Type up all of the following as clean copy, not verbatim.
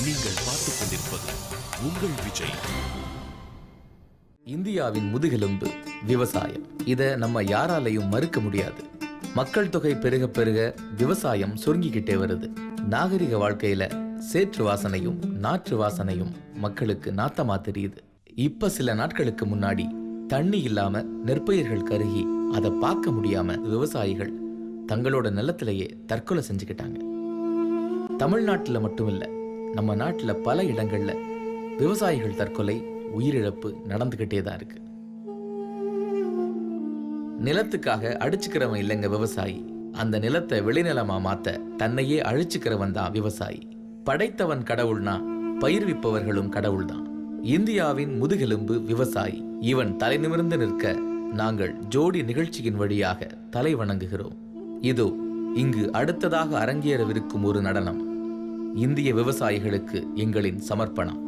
நீங்கள் பார்த்துக் கொண்டிருப்பது உங்கள் விஜய். இந்தியாவின் முதுகெலும்பு விவசாயம். இதை நம்ம யாராலையும் மறுக்க முடியாது. மக்கள் தொகை பெருக பெருக விவசாயம் சுருங்கிக்கிட்டே வருது. நாகரிக வாழ்க்கையில சேற்று வாசனையும் நாற்று வாசனையும் மக்களுக்கு நாத்தமா தெரியுது. இப்ப சில நாட்களுக்கு முன்னாடி தண்ணி இல்லாம நெற்பயிர்கள் கருகி அதை பார்க்க முடியாம விவசாயிகள் தங்களோட நிலத்திலேயே தற்கொலை செஞ்சுக்கிட்டாங்க. தமிழ்நாட்டுல மட்டுமில்ல, நம்ம நாட்டுல பல இடங்கள்ல விவசாயிகள் தற்கொலை, உயிரிழப்பு நடந்துகிட்டே தான் இருக்கு. நிலத்துக்காக அடிச்சுக்கிறவன் இல்லைங்க விவசாயி. அந்த நிலத்தை விளைநிலமா மாத்த தன்னையே அழிச்சுக்கிறவன் தான் விவசாயி. படைத்தவன் கடவுள்னா பயிர்விப்பவர்களும் கடவுள்தான். இந்தியாவின் முதுகெலும்பு விவசாயி. இவன் தலை நிமிர்ந்து நிற்க நாங்கள் ஜோடி நிகழ்ச்சியின் வழியாக தலை வணங்குகிறோம். இதோ இங்கு அடுத்ததாக அரங்கேறவிருக்கும் ஒரு நடனம் இந்திய விவசாயிகளுக்கு எங்களின் சமர்ப்பணம்.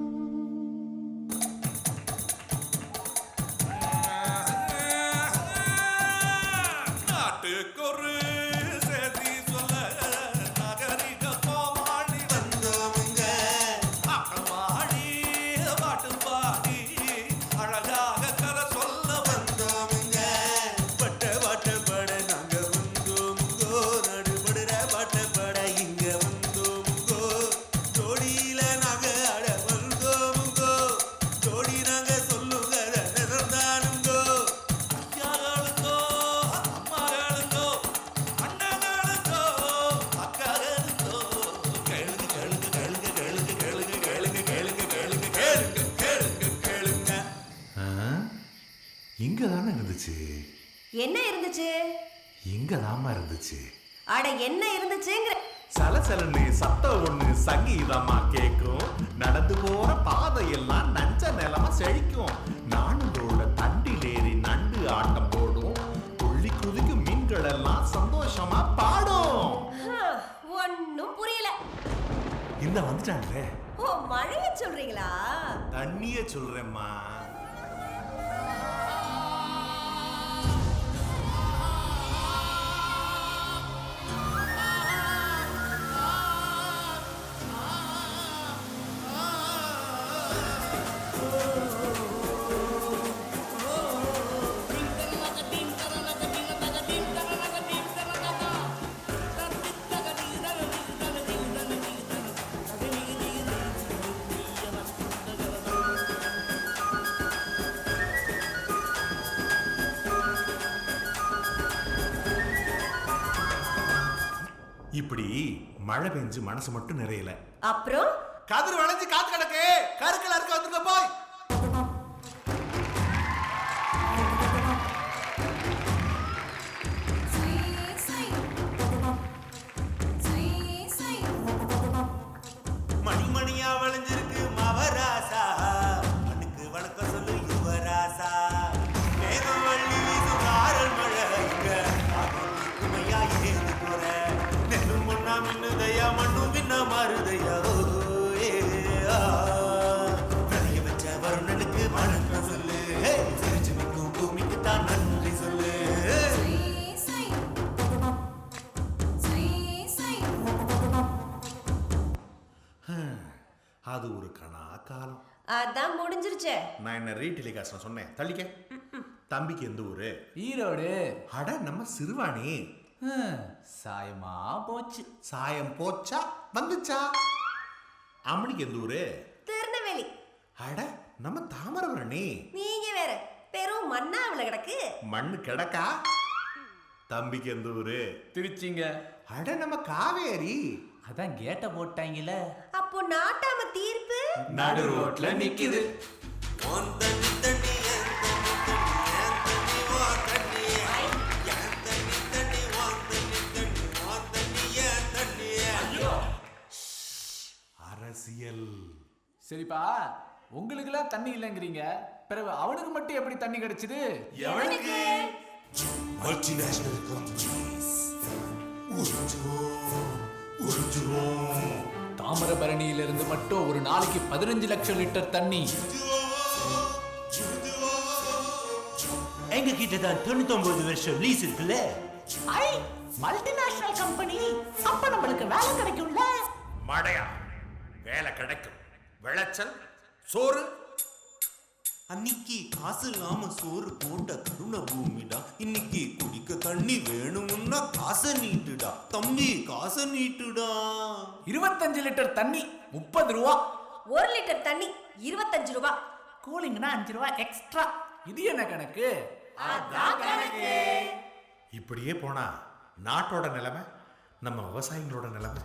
இங்க தானே இருந்துச்சு. என்ன இருந்துச்சு? இங்க தாமா இருந்துச்சு. அட என்ன இருந்துச்சுங்கிற? சலசலன்னு சத்தம் ஒண்ணு சங்கீதமா கேக்கும். நடந்து போற பாதையெல்லாம் நஞ்ச நிலமா செழிக்கும். நானோட தண்டிலேறி நண்டு ஆட்டம் போடும். துள்ளி குதிக்கும் மீன்கள் எல்லாம் சந்தோஷமா பாடும். ஒன்னும் புரியல. இந்த வந்துட்டாங்களே. ஓ, மழைய சொல்றீங்களா? தண்ணிய சொல்றேம்மா. இப்படி மழை பெஞ்சு மனசு மட்டும் நிறையல. அப்புறம் கதிர் வளைஞ்சு காத்து கிடக்கு. கருக்கள் அறுக்க வந்துருங்க போய். மணிமணியா வளைஞ்சிருக்கு மவராசா. மண்ணுக்கு வணக்கம் சொல்லு யுவராசா. மேகம் வள்ளி வீசும் காரல் மழை. உமையா ஏந்து போற நெல்லும் முன்னா மின்னுதையா மண்ணும் பின்னா மாறுதையா. விளைய வச்ச வருணனுக்கு வணக்கம் சொல்லு. சிரிச்சு நிற்கும் பூமிக்கு தான் நன்றி சொல்லு. அது ஒரு கணா காலம். அதான் முடிஞ்சிருச்சே. நான் என்ன ரீடெலிகாஸ்ட் சொன்னேன். தள்ளிக்க. தம்பிக்கு எந்த ஊரு? ஈரோடு. அட நம்ம சிறுவாணி. சாயமா போச்சு. சாயம் போச்சா வந்துச்சா? அம்மனிக்கு எந்த ஊரு? திருநெல்வேலி. அட நம்ம தாமிரபரணி. நீங்க வேற பெரும் மண்ணாவில கிடக்கு. மண்ணு கிடக்கா? தம்பிக்கு எந்த ஊரு? திருச்சிங்க. அட நம்ம காவேரி. அதான் கேட்ட போட்டாங்கல. அப்போ நாட்டாம தீர்ப்பு நடு ரோட்ல நிக்குது. அரசியல். சரிப்பா, உங்களுக்குலாம் தண்ணி இல்லைங்கிறீங்க. பிறகு அவனுக்கு மட்டும் எப்படி தண்ணி கிடைச்சது? எவனுக்கு? Multinational companies. தாமிரபரணியிலிருந்து மட்டும் ஒரு நாளைக்கு 15 லட்சம் லிட்டர் தண்ணி. எங்க கிட்ட தான் 99 வருஷம் லீஸ் இருக்குல்ல. மல்டிநேஷனல் கம்பெனி, அப்ப நம்மளுக்கு வேலை கிடைக்கும்ல. மடையா, வேலை கிடைக்கும். விளைச்சல், சோறு. அன்னைக்கு காசு இல்லாம சோறு போட்ட கருண பூமிடா. இன்னைக்கு குடிக்க தண்ணி வேணும்னா காசை நீட்டுடா. தம்பி காசை நீட்டுடா. 25 லிட்டர் தண்ணி 30 ரூபா. 1 லிட்டர் தண்ணி 25 ரூபாய். கூலிங்னா 5 ரூபா எக்ஸ்ட்ரா. இது என்ன கணக்கு? இப்படியே போனா நாட்டோட நிலைமை, நம்ம விவசாயிகளோட நிலைமை.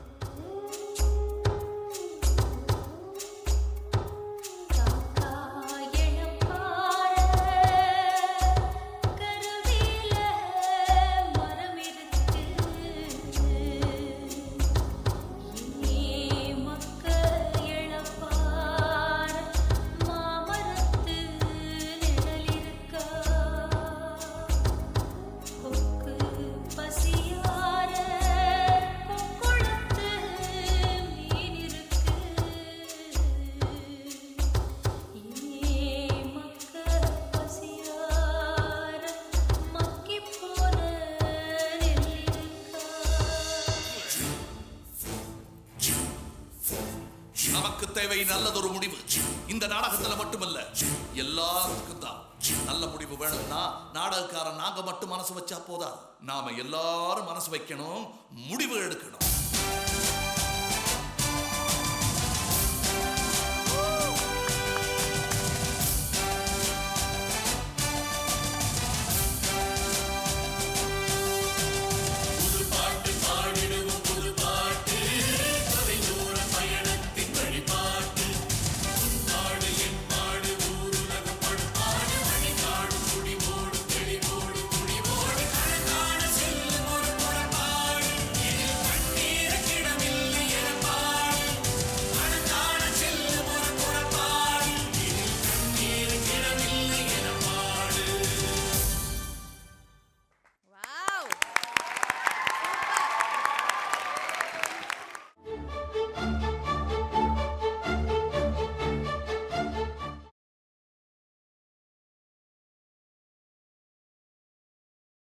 நமக்கு தேவை நல்லதொரு முடிவு. இந்த நாடகத்துல மட்டுமல்ல, எல்லாத்துக்கும் தான். நல்ல முடிவு வேணும்னா நாடகக்காரன் நாங்க மட்டும் மனசு வச்சா போதாது. நாம எல்லாரும் மனசு வைக்கணும், முடிவு எடுக்கணும்.